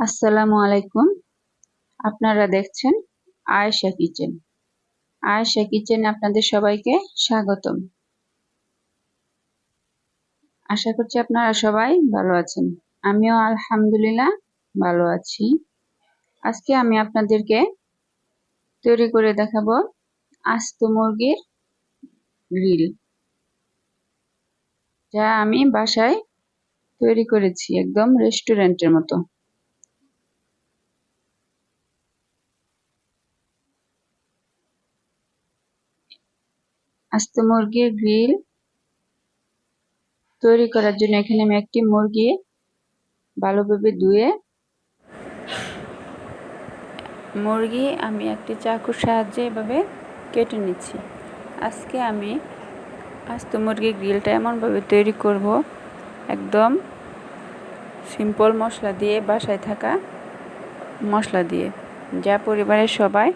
আসসালামু আলাইকুম। আপনারা দেখছেন আয়েশা কিচেন। আয়েশা কিচেনে আপনাদের সবাইকে স্বাগতম। আশা করছি আপনারা সবাই ভালো আছেন। আমিও আলহামদুলিল্লাহ ভালো আছি। আজকে আমি আপনাদেরকে তৈরি করে দেখাবো আস্ত মুরগির গ্রিল, যা আমি বাসায় তৈরি করেছি একদম রেস্টুরেন্টের মতো। আস্ত মুরগির গ্রিল তৈরি করার জন্য এখানে আমি একটি মুরগি ভালোভাবে ধুয়ে আমি একটি চাকুর সাহায্যে এভাবে কেটে নিচ্ছি। আজকে আমি আস্ত মুরগির গ্রিলটা এমনভাবে তৈরি করব, একদম সিম্পল মশলা দিয়ে, বাসায় থাকা মশলা দিয়ে, যা পরিবারের সবাই,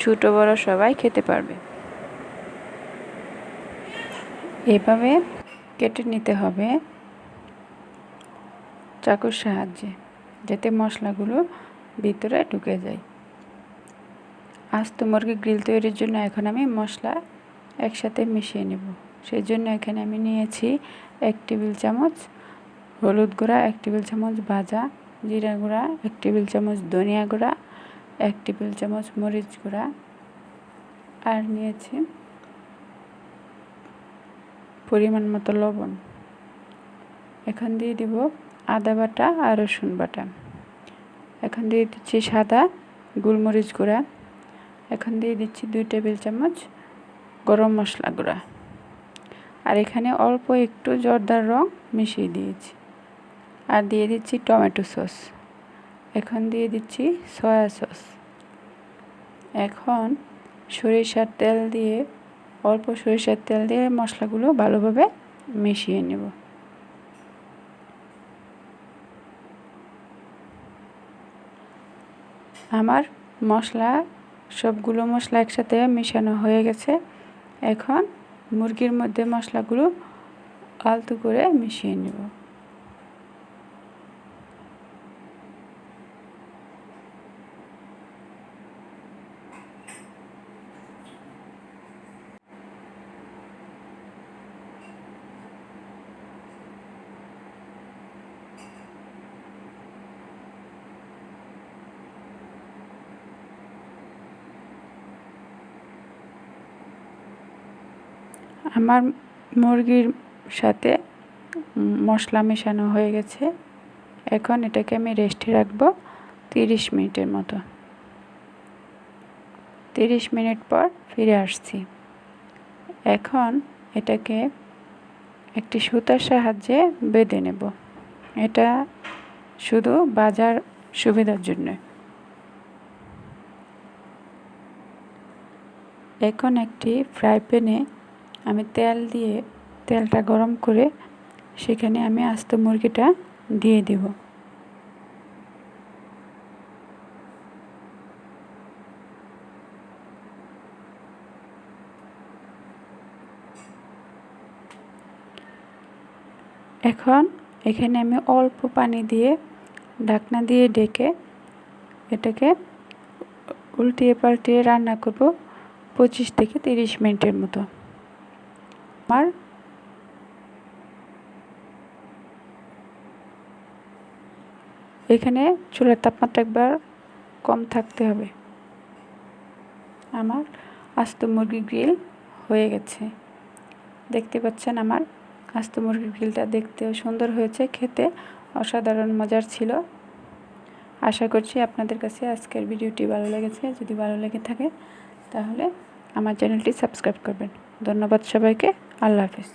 ছোট বড় সবাই খেতে পারবে। এভাবে কেটে নিতে হবে চাকুর সাহায্যে, যাতে মশলাগুলো ভিতরে ঢুকে যায়। আস্ত মুরগির গ্রিল তৈরির জন্য এখন আমি মশলা একসাথে মিশিয়ে নেব। সেই জন্য এখানে আমি নিয়েছি 1 টেবিল চামচ হলুদ গুঁড়া, 1 টেবিল চামচ ভাজা জিরা গুঁড়া, 1 টেবিল চামচ ধনিয়া গুঁড়া, 1 টেবিল চামচ মরিচ গুঁড়া, আর নিয়েছি পরিমাণ মতো লবণ। এখন দিয়ে দিব আদা বাটা আর রসুন বাটা। এখন দিয়ে দিচ্ছি সাদা গোলমরিচ গুঁড়া। এখন দিয়ে দিচ্ছি 2 টেবিল চামচ গরম মশলা গুঁড়া, আর এখানে অল্প একটু জর্দার রং মিশিয়ে দিয়েছি। আর দিয়ে দিচ্ছি টমেটো সস। এখন দিয়ে দিচ্ছি সয়া সস। এখন অল্প সরিষার তেল দিয়ে মশলাগুলো ভালোভাবে মিশিয়ে নেব। আমার সবগুলো মশলা একসাথে মেশানো হয়ে গেছে। এখন মুরগির মধ্যে মশলাগুলো আলতো করে মিশিয়ে নেব। আমার মুরগির সাথে মশলা মেশানো হয়ে গেছে। এখন এটাকে আমি রেস্টে রাখবো 30 মিনিটের মতো। 30 মিনিট পর ফিরে আসছি। এখন এটাকে একটি সুতার সাহায্যে বেঁধে নেব। এটা শুধু বাজার সুবিধার জন্য। এখন একটি ফ্রাই প্যানে আমি তেলটা গরম করে সেখানে আমি আস্ত মুরগিটা দিয়ে দেব। এখন এখানে আমি অল্প পানি দিয়ে ঢাকনা দিয়ে ঢেকে এটাকে উল্টিয়ে পাল্টিয়ে রান্না করব 25 থেকে 30 মিনিটের মতো। আমার এখানে চুলার তাপমাত্রা একবার কম থাকতে হবে। আমার আস্ত মুরগির গ্রিল হয়ে গেছে। দেখতে পাচ্ছেন আমার আস্ত মুরগির গ্রিলটা দেখতেও সুন্দর হয়েছে, খেতে অসাধারণ মজার ছিল। আশা করছি আপনাদের কাছে আজকের ভিডিওটি ভালো লেগেছে। যদি ভালো লেগে থাকে তাহলে আমার চ্যানেলটি সাবস্ক্রাইব করবেন। ধন্যবাদ সবাইকে। আল্লাহ হাফেজ।